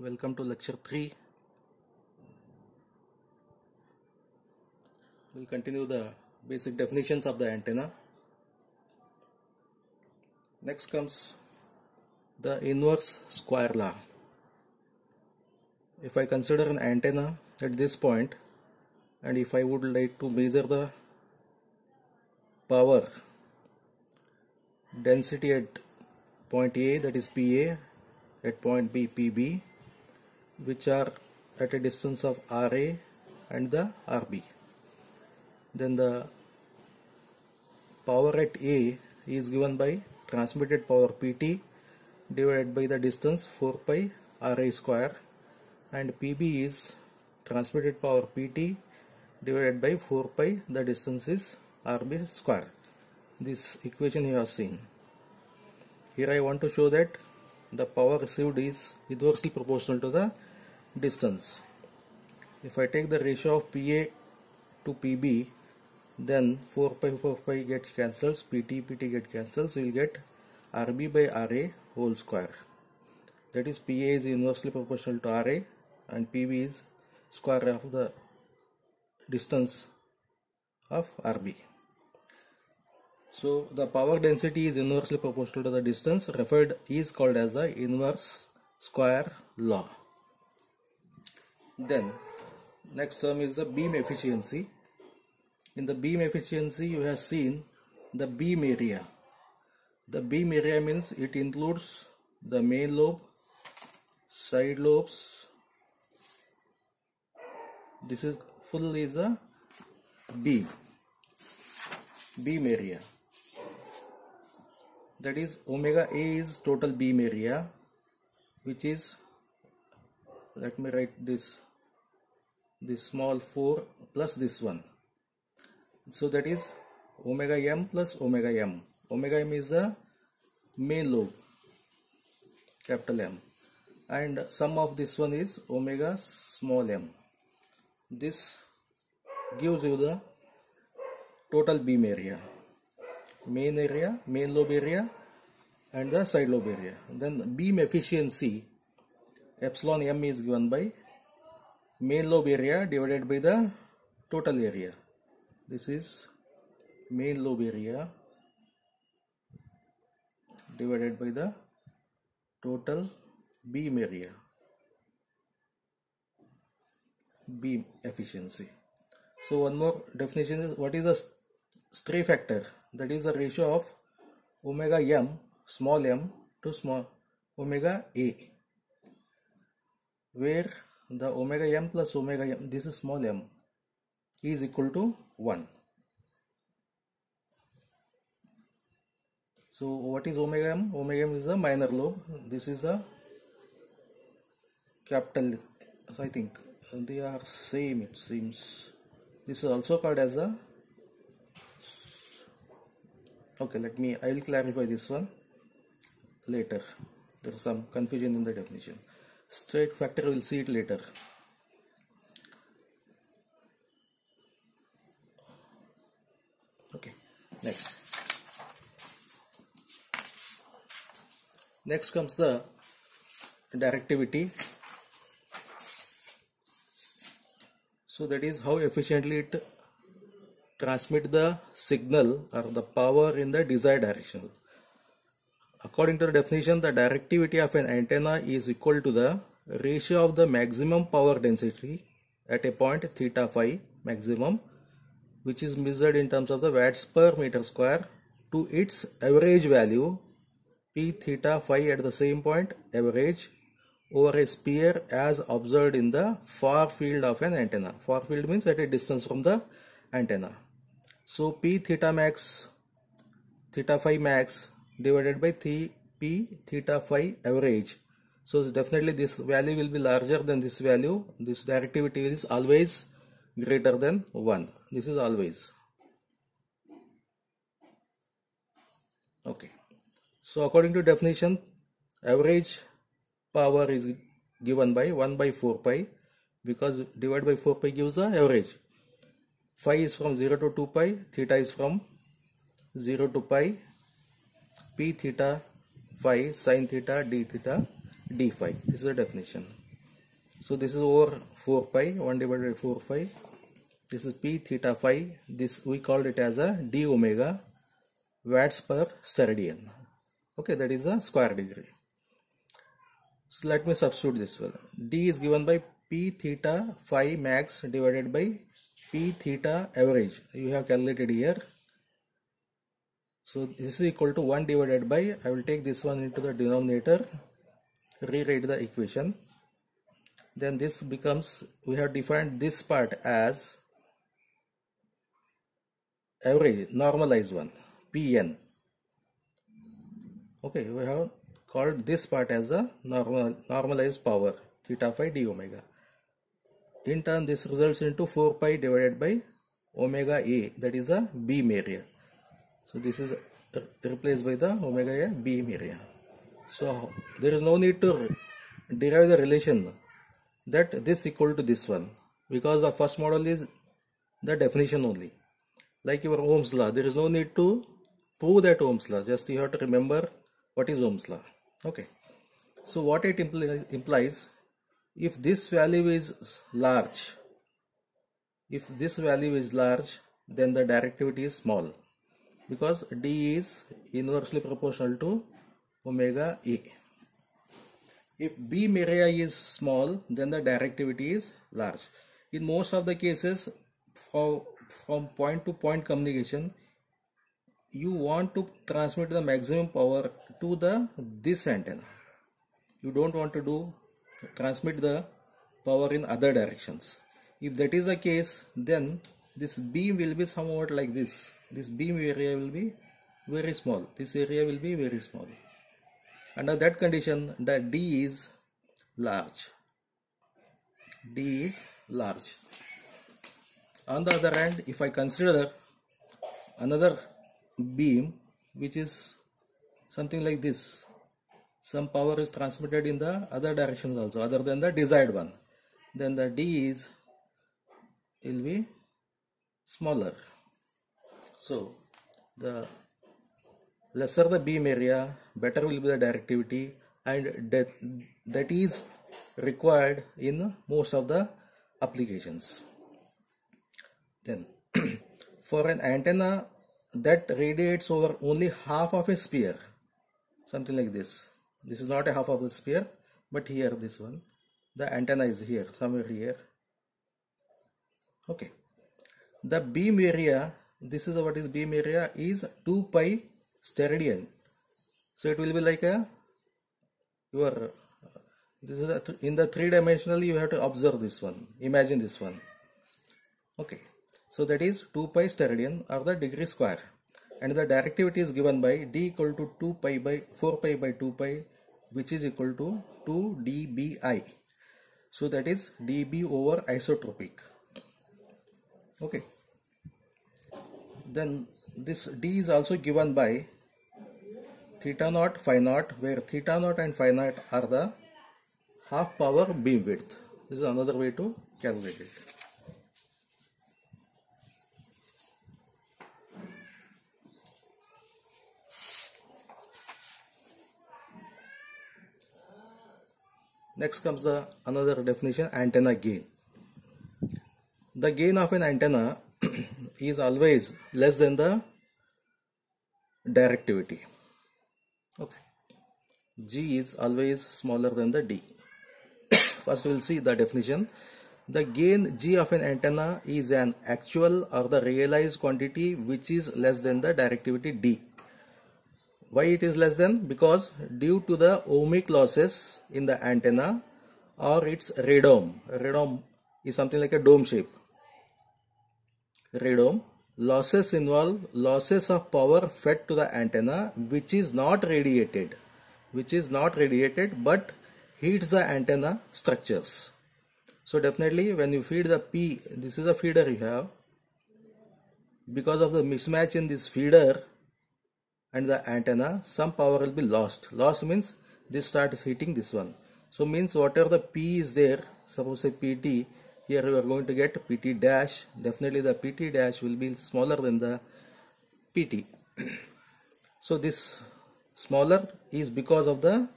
Welcome to lecture 3. We'll continue the basic definitions of the antenna. Next comes the inverse square law. If I consider an antenna at this point, and if I would like to measure the power density at point A, that is PA, at point B, PB, which are at a distance of RA and the RB, then the power at A is given by transmitted power PT divided by the distance 4 pi RA square, and PB is transmitted power PT divided by 4 pi, the distance is RB square. This equation you have seen. Here I want to show that the power received is inversely proportional to the distance. If I take the ratio of PA to PB, then 4 pi gets cancels, PT get cancels, we will get RB by RA whole square. That is, PA is inversely proportional to RA and PB is square of the distance of RB. So the power density is inversely proportional to the distance, referred is called as the inverse square law. Then next term is the beam efficiency. In the beam efficiency you have seen the beam area. The beam area means it includes the main lobe, side lobes. This is full is the beam area. That is, omega A is total beam area, which is, let me write this small 4 plus this one. So that is omega m plus omega m. Omega m is the main lobe, capital M, and sum of this one is omega small m. This gives you the total beam area, main lobe area and the side lobe area. Then beam efficiency, epsilon m is given by main lobe area divided by the total area. This is main lobe area divided by the total beam area, beam efficiency. So one more definition is, what is the stray factor? That is the ratio of omega m, small m, to small omega A, where the omega m plus omega m, this is small m, is equal to 1. So what is omega m? Omega m is the minor lobe. This is the capital. So I think they are same, it seems. This is also called as a, okay, I will clarify this one later. There is some confusion in the definition. Straight factor, we will see it later. Okay, next comes the directivity. So that is how efficiently it transmits the signal or the power in the desired direction. According to the definition, the directivity of an antenna is equal to the ratio of the maximum power density at a point theta phi maximum, which is measured in terms of the watts per meter square, to its average value p theta phi at the same point average over a sphere as observed in the far field of an antenna. Far field means at a distance from the antenna. So p theta max, theta phi max divided by p theta phi average. So definitely this value will be larger than this value. This directivity is always greater than 1. This is always. Okay. So according to definition, average power is given by 1 by 4 pi, because divided by 4 pi gives the average. Phi is from 0 to 2 pi, theta is from 0 to pi, p theta phi sin theta d phi. This is the definition. So this is over 4 pi, 1 divided by 4 pi. This is P theta phi. This we called it as a d omega watts per steradian. Okay, that is a square degree. So let me substitute this one. D is given by P theta phi max divided by P theta average. You have calculated here. So this is equal to 1 divided by, I will take this one into the denominator, rewrite the equation. Then this becomes, we have defined this part as average, normalized one, Pn. Okay, we have called this part as a normalized power, theta phi d omega. In turn, this results into 4 pi divided by omega A, that is a beam area. So this is replaced by the omega A beam area. So there is no need to derive the relation that this equal to this one, because the first model is the definition only. Like your Ohm's law, there is no need to prove that Ohm's law, just you have to remember what is Ohm's law. Okay, so what it implies, if this value is large, then the directivity is small, because D is inversely proportional to omega A. If beam area is small, then the directivity is large. In most of the cases, from point to point communication, you want to transmit the maximum power to this antenna. You don't want to transmit the power in other directions. If that is the case, then this beam will be somewhat like this. This beam area will be very small. This area will be very small. Under that condition, the D is large. D is large. On the other hand, if I consider another beam which is something like this, some power is transmitted in the other directions also other than the desired one, then the D will be smaller. So the lesser the beam area, better will be the directivity, and that is required in most of the applications. Then for an antenna that radiates over only half of a sphere, something like this, this is not a half of the sphere, but here this one, the antenna is here, somewhere here. Okay, the beam area, this is what is beam area, is 2 pi steradian. So it will be like a in the three-dimensional, you have to observe this one, imagine this one. Okay, so that is 2 pi steradian, or the degree square, and the directivity is given by D equal to 2 pi by 4 pi by 2 pi, which is equal to 2 dBi. So that is dB over isotropic. Okay, then this D is also given by theta naught phi naught, where theta naught and phi naught are the half power beam width. This is another way to calculate it. Next comes the another definition, antenna gain. The gain of an antenna is always less than the directivity. Okay, G is always smaller than the D. First we will see the definition. The gain G of an antenna is an actual or the realized quantity which is less than the directivity D. Why it is less than? Because due to the ohmic losses in the antenna or its radome. Radome is something like a dome shape. Radome. Losses involve losses of power fed to the antenna which is not radiated but heats the antenna structures. So definitely when you feed the P, this is a feeder you have, because of the mismatch in this feeder and the antenna, some power will be lost. Lost means this starts heating this one. So means whatever the P is there, suppose say PT, here we are going to get PT dash. Definitely the PT dash will be smaller than the PT. So this smaller is because of the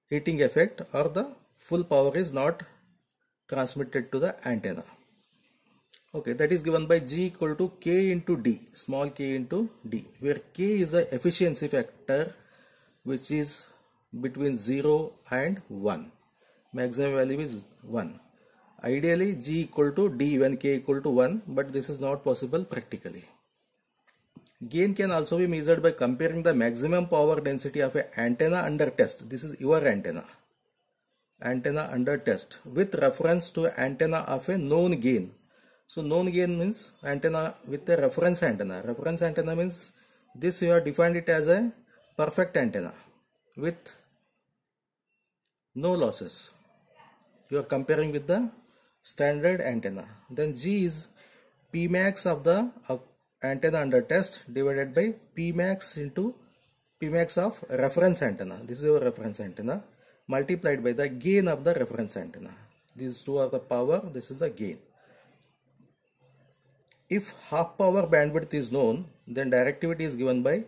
heating effect, or the full power is not transmitted to the antenna. Okay, that is given by G equal to K into D, small k into D, where K is the efficiency factor which is between 0 and 1. Maximum value is 1. Ideally G equal to D when K equal to 1, but this is not possible practically. Gain can also be measured by comparing the maximum power density of an antenna under test. This is your antenna under test with reference to an antenna of a known gain. So known gain means antenna with a reference antenna. Reference antenna means this you have defined it as a perfect antenna with no losses. You are comparing with the standard antenna. Then G is Pmax of the antenna under test divided by Pmax into Pmax of reference antenna. This is your reference antenna multiplied by the gain of the reference antenna. These two are the power, this is the gain. If half power bandwidth is known, then directivity is given by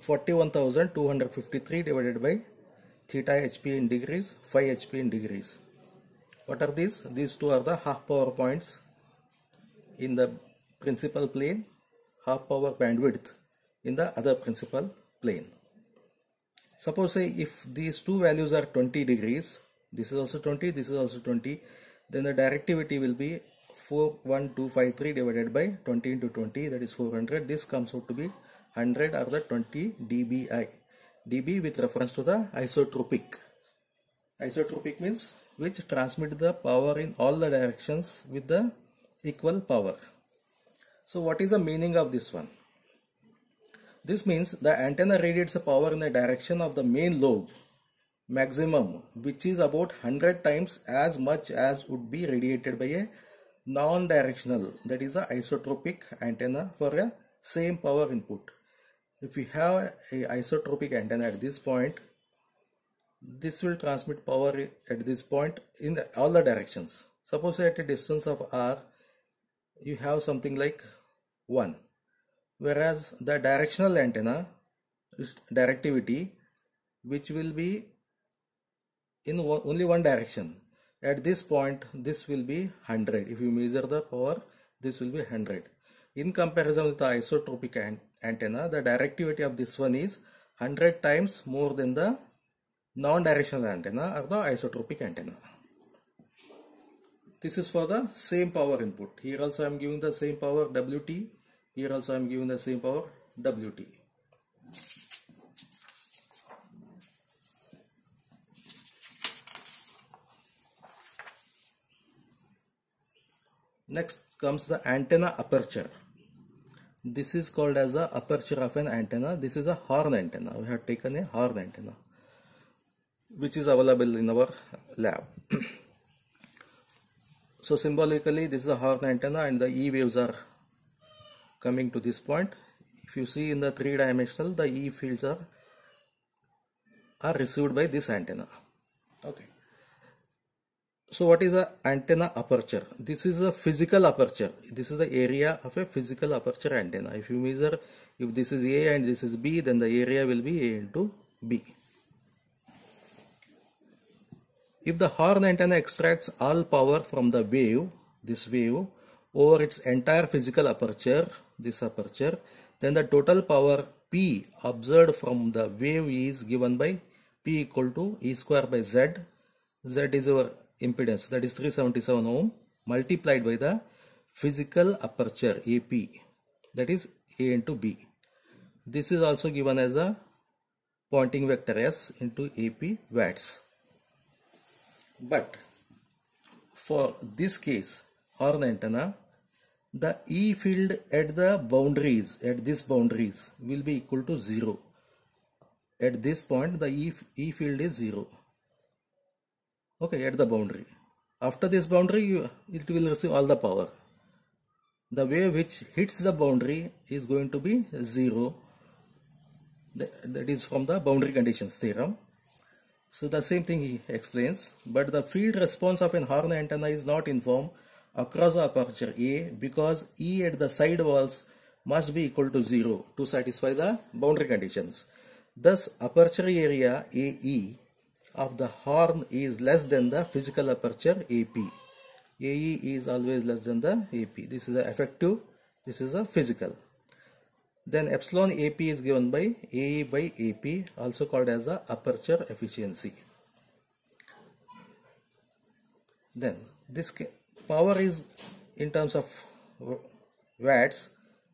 41,253 divided by theta HP in degrees, phi HP in degrees. What are these? These two are the half power points in the principal plane, half power bandwidth in the other principal plane. Suppose say if these two values are 20 degrees, this is also 20, this is also 20, then the directivity will be 41253 divided by 20 into 20, that is 400. This comes out to be 100 or the 20 dBi. dB with reference to the isotropic. Isotropic means which transmit the power in all the directions with the equal power. So what is the meaning of this one? This means the antenna radiates a power in the direction of the main lobe maximum, which is about 100 times as much as would be radiated by a non-directional, that is a isotropic antenna for a same power input. If we have a isotropic antenna at this point, this will transmit power at this point in all the directions. Suppose at a distance of r, you have something like 1, whereas the directional antenna is directivity which will be in only one direction. At this point this will be 100. If you measure the power, this will be 100. In comparison with the isotropic antenna, the directivity of this one is 100 times more than the non-directional antenna or the isotropic antenna. This is for the same power input. Here also I am giving the same power Wt. Here also I am giving the same power Wt. Next comes the antenna aperture. This is called as the aperture of an antenna. This is a horn antenna. We have taken a horn antenna which is available in our lab. So symbolically this is a horn antenna and the E waves are coming to this point. If you see in the 3-dimensional, the E fields are received by this antenna. Okay. So what is an antenna aperture? This is a physical aperture. This is the area of a physical aperture antenna. If you measure, if this is A and this is B, then the area will be A into B. If the horn antenna extracts all power from the wave, this wave, over its entire physical aperture, this aperture, then the total power P observed from the wave is given by P equal to E square by Z. Z is our impedance, that is 377 ohm, multiplied by the physical aperture AP, that is A into B. This is also given as a Poynting vector S into AP watts. But for this case, horn antenna, the E field at the boundaries, at these boundaries, will be equal to 0. At this point, the E field is 0. Okay, at the boundary. After this boundary, it will receive all the power. The wave which hits the boundary is going to be 0. That is from the boundary conditions theorem. So the same thing he explains, but the field response of an horn antenna is not uniform across the aperture A because E at the side walls must be equal to 0 to satisfy the boundary conditions. Thus aperture area AE of the horn is less than the physical aperture AP. AE is always less than the AP. This is the effective, this is a physical. Then epsilon AP is given by AE by AP, also called as the aperture efficiency. Then this power is in terms of watts.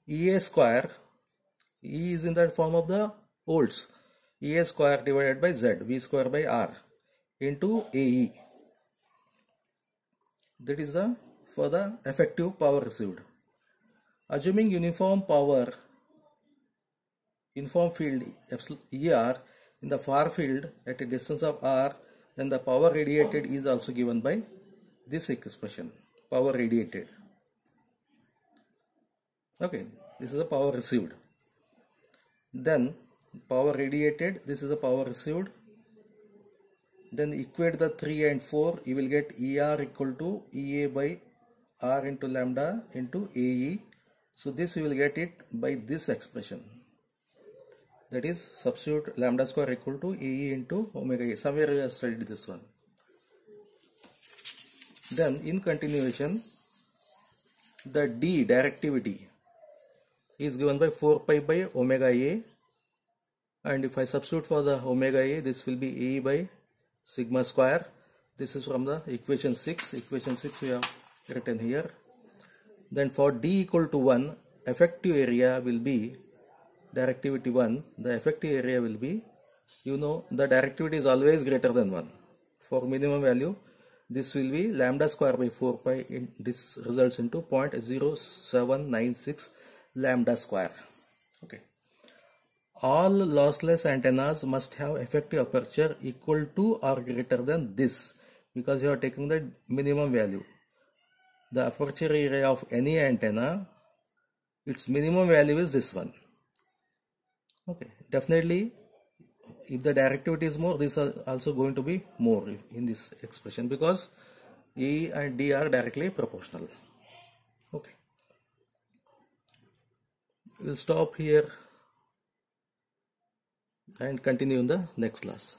EA square, E is in the form of the volts. EA square divided by Z, V square by R into AE. That is the for the effective power received. Assuming uniform power, uniform field ER in the far field at a distance of R, then the power radiated is also given by this expression, power radiated. Okay, this is the power received. Then power radiated, this is the power received. Then equate the 3 and 4, you will get ER equal to EA by R into lambda into AE. So this you will get it by this expression. That is, substitute lambda square equal to AE into omega A. Somewhere we have studied this one. Then in continuation, the D directivity is given by 4 pi by omega A, and if I substitute for the omega A, this will be A by sigma square. This is from the equation 6. Equation 6 we have written here. Then for D equal to 1, effective area will be directivity 1. The effective area will be, you know, the directivity is always greater than 1. For minimum value, this will be lambda square by 4 pi. This results into 0.0796 lambda square. Okay. All lossless antennas must have effective aperture equal to or greater than this, because you are taking the minimum value. The aperture area of any antenna, its minimum value is this one. Okay, definitely if the directivity is more, this is also going to be more in this expression, because E and D are directly proportional. Okay, we'll stop here and continue in the next class.